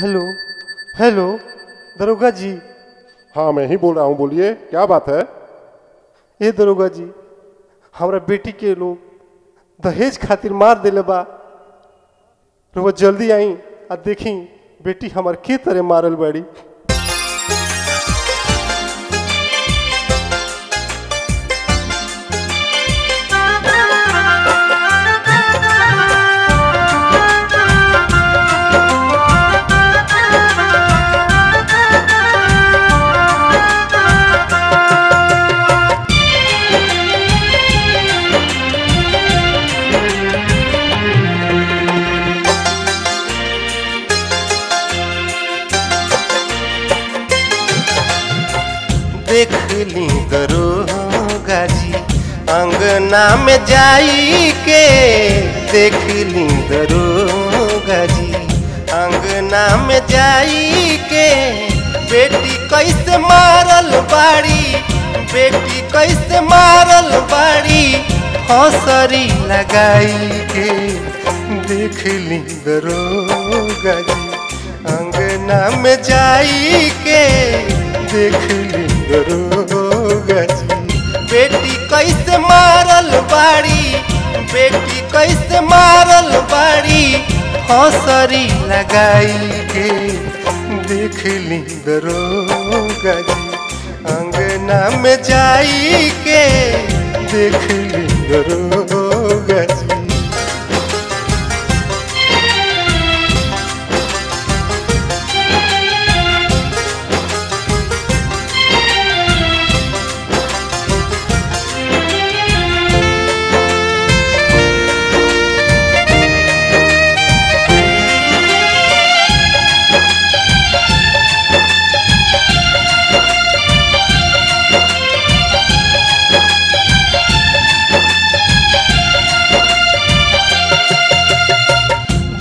Hello hello दरोगा जी। हाँ मैं ही बोल रहा हूँ, बोलिए क्या बात है। ए दरोगा जी, हमारा बेटी के लोग दहेज खातिर मार दिले बा। वो जल्दी आई आ देखी बेटी हमार के तरह मारल बाड़ी। देख ली दरोगा जी अंगना में जाई के, देख ली दरोगा जी अंगना में जाई के, बेटी कैसे मारल बाड़ी, बेटी कैसे मारल बाड़ी हौसरी लगाई के। देख ली दरोगा जी अंगना में जाई के, देख ली दरोगा जी बेटी कैसे मारल बाड़ी, बेटी कैसे मारल बाड़ी हौसरी लगाई के। देख ली दरोगा जी अंगना में जाई के, देख ली दरोगा जी।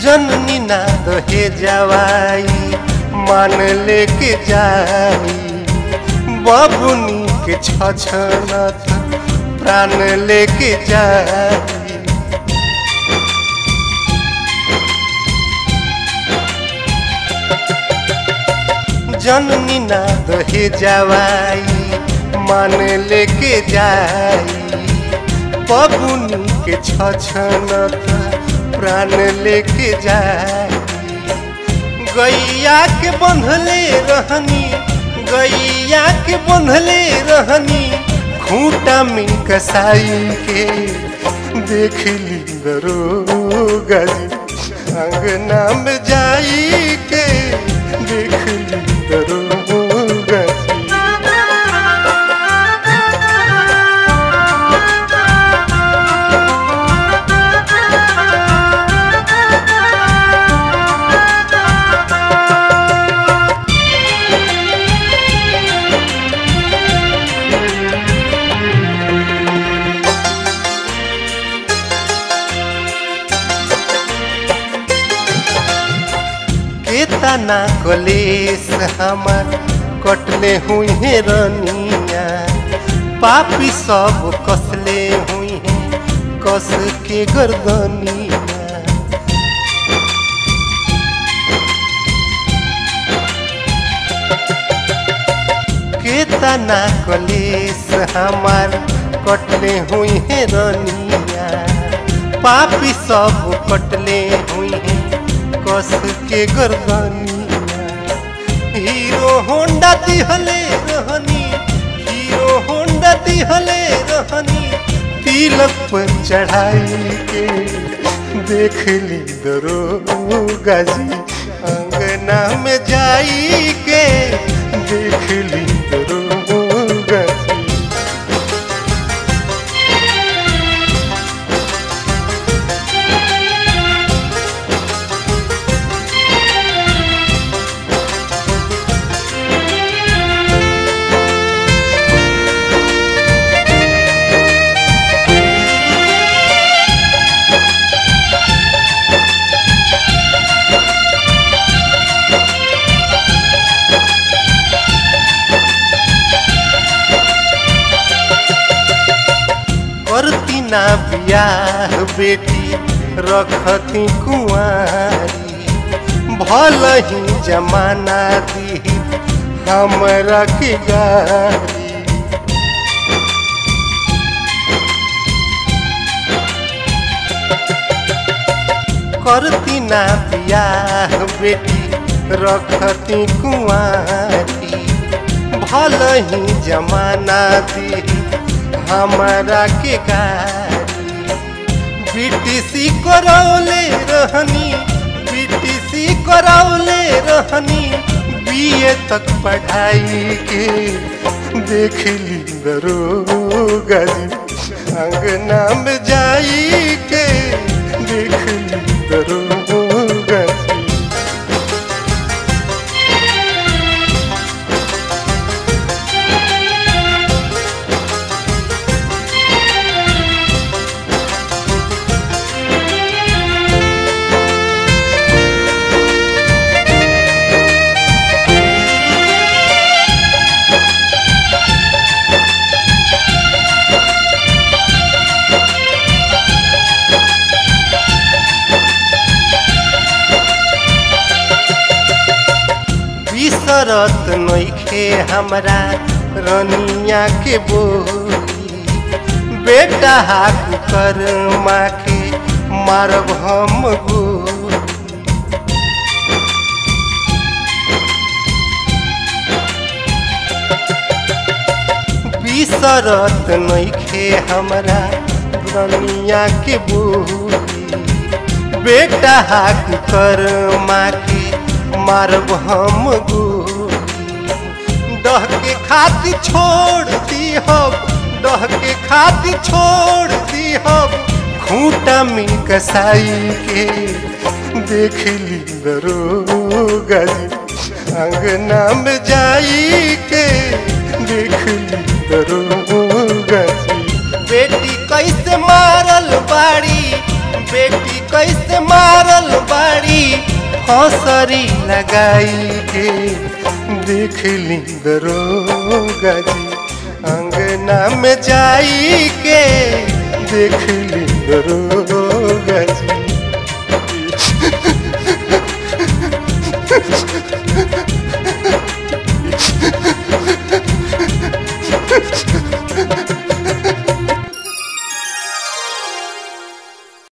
जननी ना दहे जवाई मान लेके जाई, बबुनी के छछनत प्राण लेके जाई। जननी ना दहे जवाई मान लेके जाई, बबुनी के छछनत प्राण लेके जाई। गैया के बंधले रहनी, गैया के बंधले रहनी खूंटा में कसाई के। देख ली दरोगा जी अंगना में जाई के, देख ली दरोगा जी। केतना कलेस हमार कटले हुई है रनिया, पापी सब कसले हुई है कस के गर्दनिया। केतना कलेस हमार कटले हुई है रनिया, पापी सब कटले हुई है कस के गर्दनिया। हीरो होंडा दिहले रहनी, हीरो होंडा दिहले रहनी तिलक पर चढ़ाई के। देख ली दरोगा जी अंगना में जाई के, देख ली दरोगा जी। ना बियाह बेटी रखती कुंवारी, भल ही जमाना दी हमरा के गारी। करती ना बियाह बेटी रखती कुंवारी, भल ही जमाना दी हमारा के गारी। बीटीसी करौले रहनी, बीटीसी करौले रहनी, बीए तक पढ़ाई के देख ली दरोगा जी। अंगना में जाई के देख ली दरोगा जी। बिसरत नइखे हमरा रनिया के बोली, बेटा हाक कर माँ के मारब हम गोली। बिसरत नइखे हमरा रनिया के बोली, बेटा हाक कर माँ के मारब हम गोली। दह के खातिर छोड़ दी हम, दह के खातिर छोड़ दी हम, खूंटा में कसाई के देख ली दरोगा जी। अंगना में जाई के देख ली दरोगा जी। बेटी कैसे मारल बाड़ी, बेटी कैसे मारल बाड़ी, हौसरी लगाई के देख ली दरोगा जी। अंगना में जाई के देख ली दरोगा